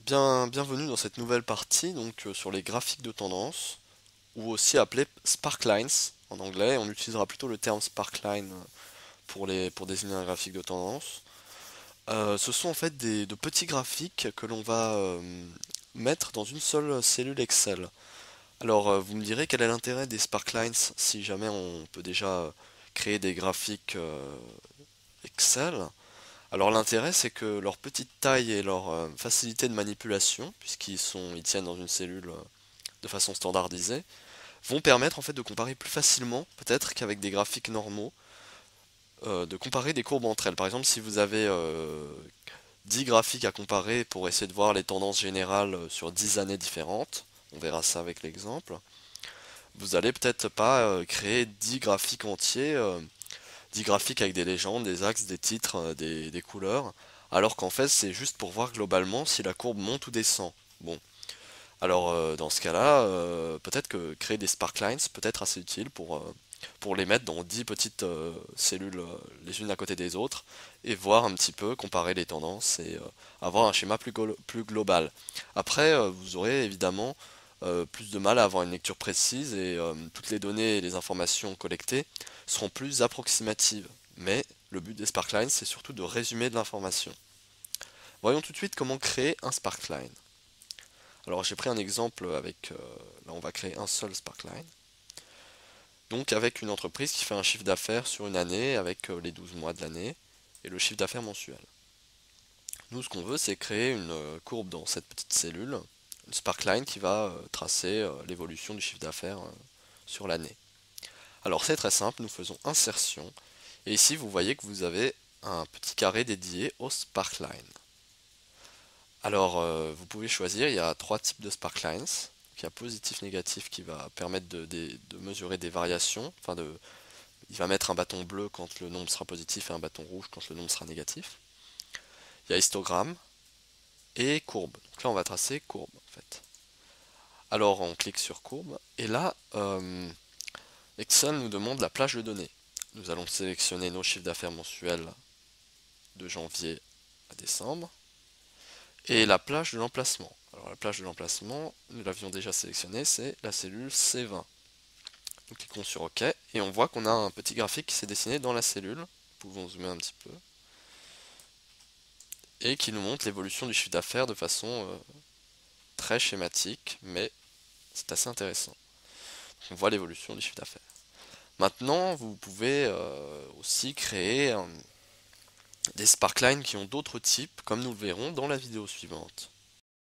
Bienvenue dans cette nouvelle partie sur les graphiques de tendance, ou aussi appelés sparklines en anglais. On utilisera plutôt le terme sparkline pour désigner un graphique de tendance. Ce sont en fait de petits graphiques que l'on va mettre dans une seule cellule Excel. Alors vous me direz quel est l'intérêt des sparklines si jamais on peut déjà créer des graphiques Excel. Alors l'intérêt c'est que leur petite taille et leur facilité de manipulation, ils tiennent dans une cellule de façon standardisée, vont permettre en fait de comparer plus facilement, peut-être qu'avec des graphiques normaux, de comparer des courbes entre elles. Par exemple, si vous avez 10 graphiques à comparer pour essayer de voir les tendances générales sur 10 années différentes, on verra ça avec l'exemple, vous allez peut-être pas créer 10 graphiques entiers, 10 graphiques avec des légendes, des axes, des titres, des couleurs, alors qu'en fait c'est juste pour voir globalement si la courbe monte ou descend. Bon, alors dans ce cas-là, peut-être que créer des sparklines peut être assez utile pour les mettre dans 10 petites cellules les unes à côté des autres et voir un petit peu, comparer les tendances et avoir un schéma plus global. Après, vous aurez évidemment plus de mal à avoir une lecture précise et toutes les données et les informations collectées seront plus approximatives. Mais le but des sparklines, c'est surtout de résumer de l'information. Voyons tout de suite comment créer un sparkline. Alors j'ai pris un exemple là on va créer un seul sparkline. Donc avec une entreprise qui fait un chiffre d'affaires sur une année avec les 12 mois de l'année et le chiffre d'affaires mensuel. Nous ce qu'on veut c'est créer une courbe dans cette petite cellule, une sparkline qui va tracer l'évolution du chiffre d'affaires sur l'année. Alors c'est très simple, nous faisons insertion et ici vous voyez que vous avez un petit carré dédié au sparkline. Alors, vous pouvez choisir, il y a trois types de sparklines. Il y a positif, négatif qui va permettre de mesurer des variations. Il va mettre un bâton bleu quand le nombre sera positif et un bâton rouge quand le nombre sera négatif. Il y a histogramme et courbe. Donc là, on va tracer courbe en fait. Alors, on clique sur courbe et là, Excel nous demande la plage de données. Nous allons sélectionner nos chiffres d'affaires mensuels de janvier à décembre. Et la plage de l'emplacement. Alors la plage de l'emplacement, nous l'avions déjà sélectionnée, c'est la cellule C20. Nous cliquons sur OK et on voit qu'on a un petit graphique qui s'est dessiné dans la cellule. Nous pouvons zoomer un petit peu. Et qui nous montre l'évolution du chiffre d'affaires de façon très schématique, mais c'est assez intéressant. On voit l'évolution du chiffre d'affaires. Maintenant, vous pouvez aussi créer des sparklines qui ont d'autres types, comme nous le verrons dans la vidéo suivante.